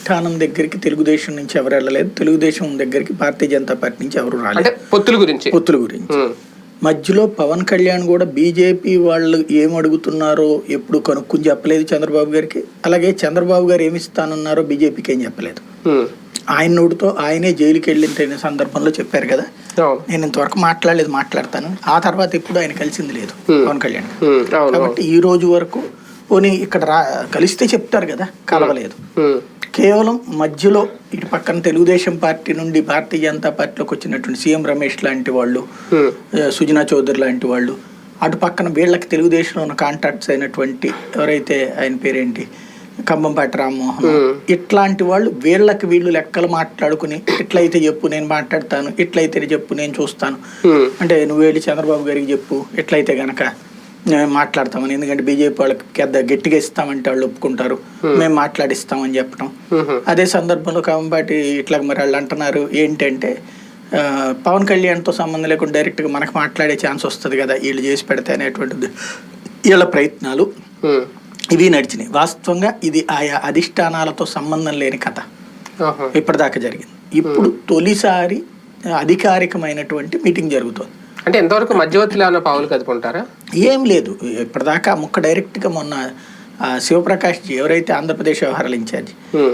అధిష్టానం దగ్గరికి తెలుగుదేశం నుంచి ఎవరు వెళ్ళలేదు, తెలుగుదేశం దగ్గరికి భారతీయ జనతా పార్టీ నుంచి ఎవరు రాలేదు. పొత్తుల గురించి మధ్యలో పవన్ కళ్యాణ్ కూడా బీజేపీ వాళ్ళు ఏం అడుగుతున్నారో ఎప్పుడు కనుక్కుని చెప్పలేదు చంద్రబాబు గారికి. అలాగే చంద్రబాబు గారు ఏమి ఇస్తానన్నారో బీజేపీకి ఏం చెప్పలేదు. ఆయన నోటితో ఆయనే జైలుకి వెళ్ళిన సందర్భంలో చెప్పారు కదా, నేను ఇంతవరకు మాట్లాడలేదు, మాట్లాడతాను. ఆ తర్వాత ఎప్పుడు ఆయన కలిసింది లేదు పవన్ కళ్యాణ్. కాబట్టి ఈ రోజు వరకు పోనీ ఇక్కడ కలిస్తే చెప్తారు కదా, కలవలేదు. కేవలం మధ్యలో ఇటు పక్కన తెలుగుదేశం పార్టీ నుండి భారతీయ జనతా పార్టీలోకి వచ్చినటువంటి సీఎం రమేష్ లాంటి వాళ్ళు, సుజనా చౌదరి లాంటి వాళ్ళు, అటు పక్కన వీళ్ళకి తెలుగుదేశంలో ఉన్న కాంటాక్ట్స్ అయినటువంటి ఎవరైతే ఆయన పేరేంటి కంబంపాటి రామ్మోహన్, ఇట్లాంటి వాళ్ళు వీళ్ళకి వీళ్ళు లెక్కలు మాట్లాడుకుని ఇట్లయితే చెప్పు నేను మాట్లాడతాను, ఇట్లయితే చెప్పు నేను చూస్తాను, అంటే నువ్వు వెళ్ళి చంద్రబాబు గారికి చెప్పు ఎట్లయితే గనక మేము మాట్లాడతామని, ఎందుకంటే బీజేపీ వాళ్ళకి గట్టిగా ఇస్తామంటే వాళ్ళు ఒప్పుకుంటారు, మేము మాట్లాడిస్తామని చెప్పడం. అదే సందర్భంలో కంబంపాటి ఇట్లా మరి వాళ్ళు అంటున్నారు ఏంటంటే పవన్ కళ్యాణ్తో సంబంధం లేకుండా డైరెక్ట్గా మనకు మాట్లాడే ఛాన్స్ వస్తుంది కదా వీళ్ళు చేసి పెడితే అనేటువంటిది వీళ్ళ ప్రయత్నాలు ఇవి నడిచినాయి. వాస్తవంగా ఇది ఆయా అధిష్టానాలతో సంబంధం లేని కథ ఇప్పటిదాకా జరిగింది. ఇప్పుడు తొలిసారి అధికారికమైనటువంటి మీటింగ్ జరుగుతుంది. అంటే ఎంతవరకు మధ్యవర్తులు ఏమైనా పావులు కదుపుకుంటారా? ఏం లేదు. ఇప్పటిదాకా ముక్క డైరెక్ట్గా మొన్న శివప్రకాష్ జీ ఎవరైతే ఆంధ్రప్రదేశ్ వ్యవహారాల ఇన్ఛార్జి